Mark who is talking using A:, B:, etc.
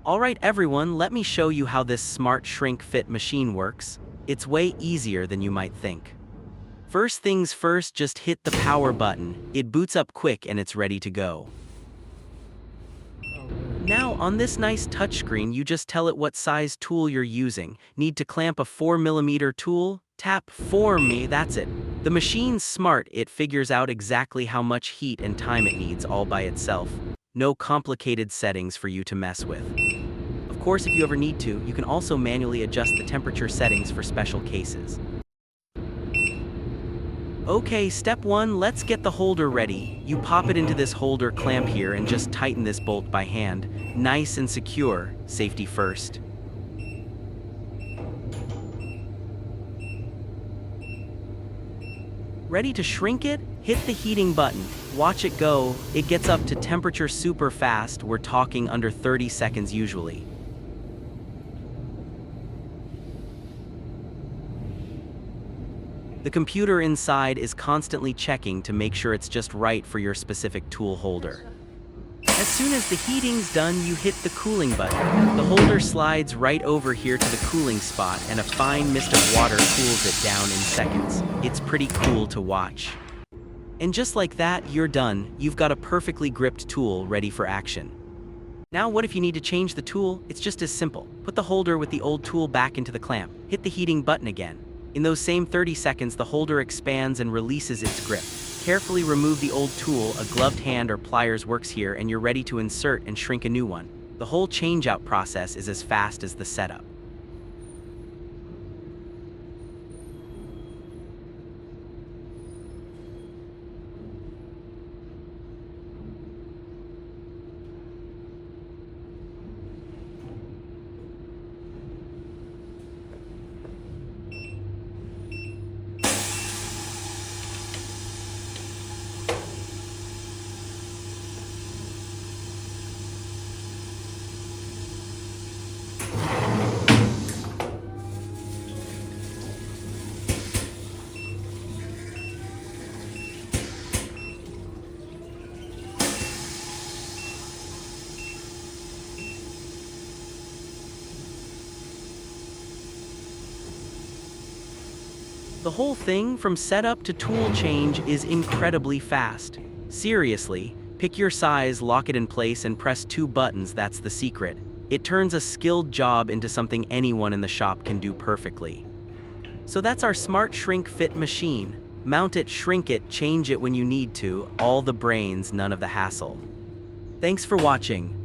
A: Alright everyone, let me show you how this smart shrink fit machine works. It's way easier than you might think. First things first, just hit the power button. It boots up quick and it's ready to go. Now on this nice touchscreen, you just tell it what size tool you're using. Need to clamp a 4mm tool? Tap for me, that's it. The machine's smart, it figures out exactly how much heat and time it needs all by itself. No complicated settings for you to mess with. Of course, if you ever need to, you can also manually adjust the temperature settings for special cases. Okay, step 1, let's get the holder ready. You pop it into this holder clamp here and just tighten this bolt by hand. Nice and secure, safety first. Ready to shrink it? Hit the heating button. Watch it go. It gets up to temperature super fast. We're talking under 30 seconds usually. The computer inside is constantly checking to make sure it's just right for your specific tool holder. As soon as the heating's done, you hit the cooling button. The holder slides right over here to the cooling spot and a fine mist of water cools it down in seconds. It's pretty cool to watch. And just like that, you're done. You've got a perfectly gripped tool ready for action. Now what if you need to change the tool? It's just as simple. Put the holder with the old tool back into the clamp. Hit the heating button again. In those same 30 seconds, the holder expands and releases its grip. Carefully remove the old tool, a gloved hand or pliers works here, and you're ready to insert and shrink a new one. The whole change-out process is as fast as the setup. The whole thing, from setup to tool change, is incredibly fast. Seriously, pick your size, lock it in place, and press 2 buttons, that's the secret. It turns a skilled job into something anyone in the shop can do perfectly. So that's our smart shrink fit machine. Mount it, shrink it, change it when you need to, all the brains, none of the hassle. Thanks for watching.